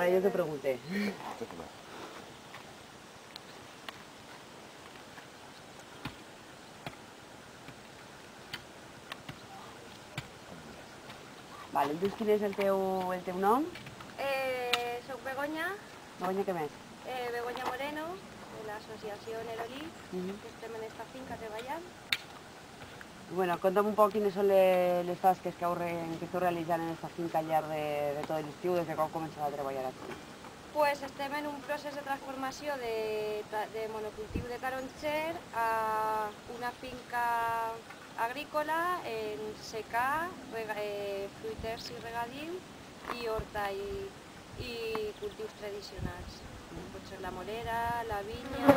Vale, yo te pregunté. Vale, doncs quin és el teu nom? Soc Begoña. Begoña, què més? Begoña Moreno, de l'associació Nerolí, que estem en esta finca treballant. Bueno, conta'm un poc quines són les tasques que esteu realitzant en aquesta finca al llarg de tot l'estiu, des de quan començeu a treballar aquí. Pues estem en un procés de transformació de monocultiu de taronxer a una finca agrícola en secà, fruiters i regadiu i horta i cultius tradicionals. Pot ser la morera, la vinya,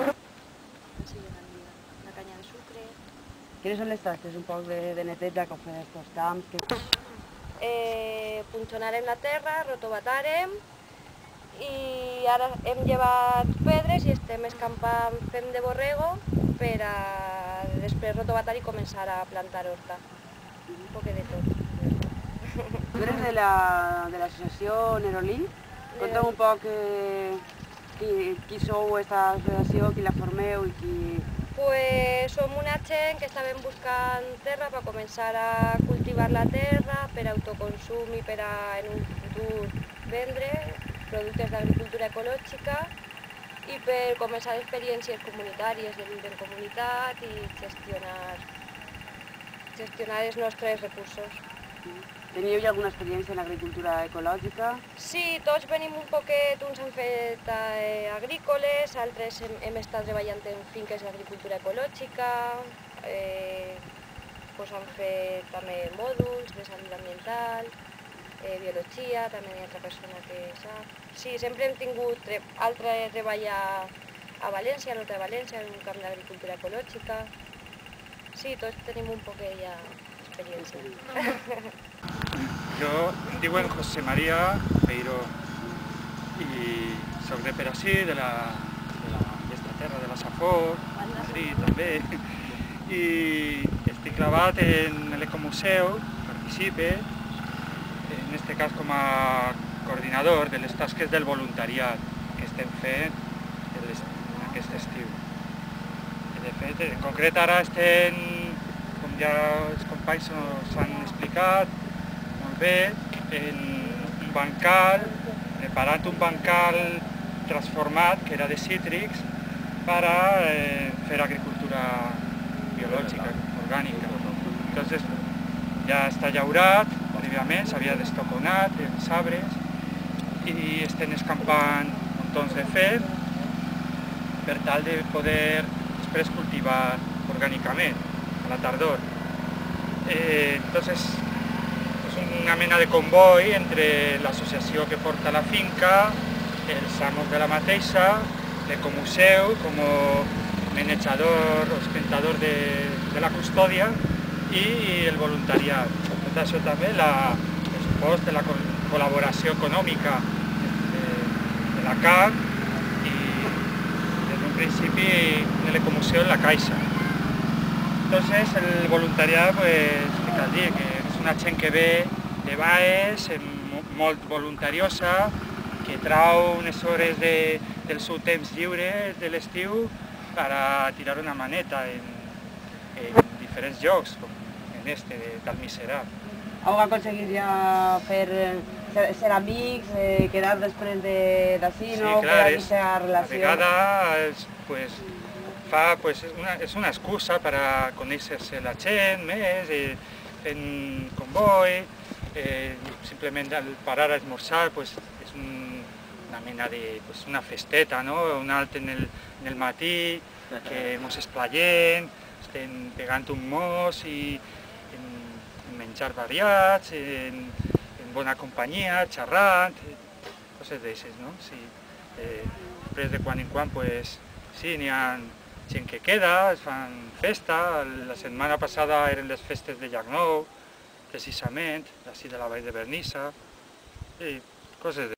la canya de sucre. Quines són les tasques un poc de neteja que feu d'aquests camps? Punxonarem la terra, rotobatarem i ara hem llevat pedres i estem escampant fem de borrego per a després rotobatar i començar a plantar horta. Un poc de tot. Tu eres de l'associació Nerolí? Conta'm un poc qui sou aquesta associació, qui la formeu i qui... Pues som una gent que estàvem buscant terra per començar a cultivar la terra per autoconsum i per a en un futur vendre productes d'agricultura ecològica i per començar experiències comunitàries de viure en comunitat i gestionar els nostres recursos. Teníeu ja alguna experiència en l'agricultura ecològica? Sí, tots venim un poquet, uns han fet agrícoles, altres hem estat treballant en finques d'agricultura ecològica, han fet també mòduls de salut ambiental, biologia, també hi ha altra persona que sap. Sí, sempre hem tingut altre treball a València, a l'Horta de València, en un camp d'agricultura ecològica. Sí, tots tenim un poquet ja experiència. Jo em diuen José María Peiró i soc de Perací, de l'esta terra de la Safor, Madrid també, i estic clavat en l'Ecomuseu, participe, en aquest cas com a coordinador de les tasques del voluntariat que estem fent en aquest estiu. De fet, en concret ara estem, com ja els companys us han explicat, bé, en un bancal, preparant un bancal transformat, que era de cítrics, per a fer agricultura biològica, orgànica. Entonces, ja està llaurat, prèviament, s'havia destoconat els arbres i estem escampant muntons de fet per tal de poder després cultivar orgànicament a la tardor. Entonces, una mena de comboi entre l'associació que porta la finca, els amos de la mateixa, l'Ecomuseu com a manejador, ostentador de la custòdia i el voluntariat. Tot això també, el suport de la col·laboració econòmica de la CAC i des d'un principi de l'Ecomuseu en la Caixa. Entonces, el voluntariat, què cal dir? Que és una gent que ve de baix, molt voluntariosa, que trau unes hores del seu temps lliure de l'estiu per a tirar una maneta en diferents llocs, com en este d'Almiserà. Heu aconseguit ja ser amics, quedar després d'ací, no? Sí, clar, a vegades és una excusa per a conèixer-se la gent més, fent comboi, simplement al parar a esmorzar és una mena de una festeta, un altre en el matí, que ens esplayem, estem pegant un mos i en menjar variats, en bona companyia, xerrant, coses d'aixes, no? Després de quan en quan, sí, n'hi ha gent que queda, es fan festa, la setmana passada eren les festes de Llac Nou, precisament, d'ací de la Vall de Vernissa, i coses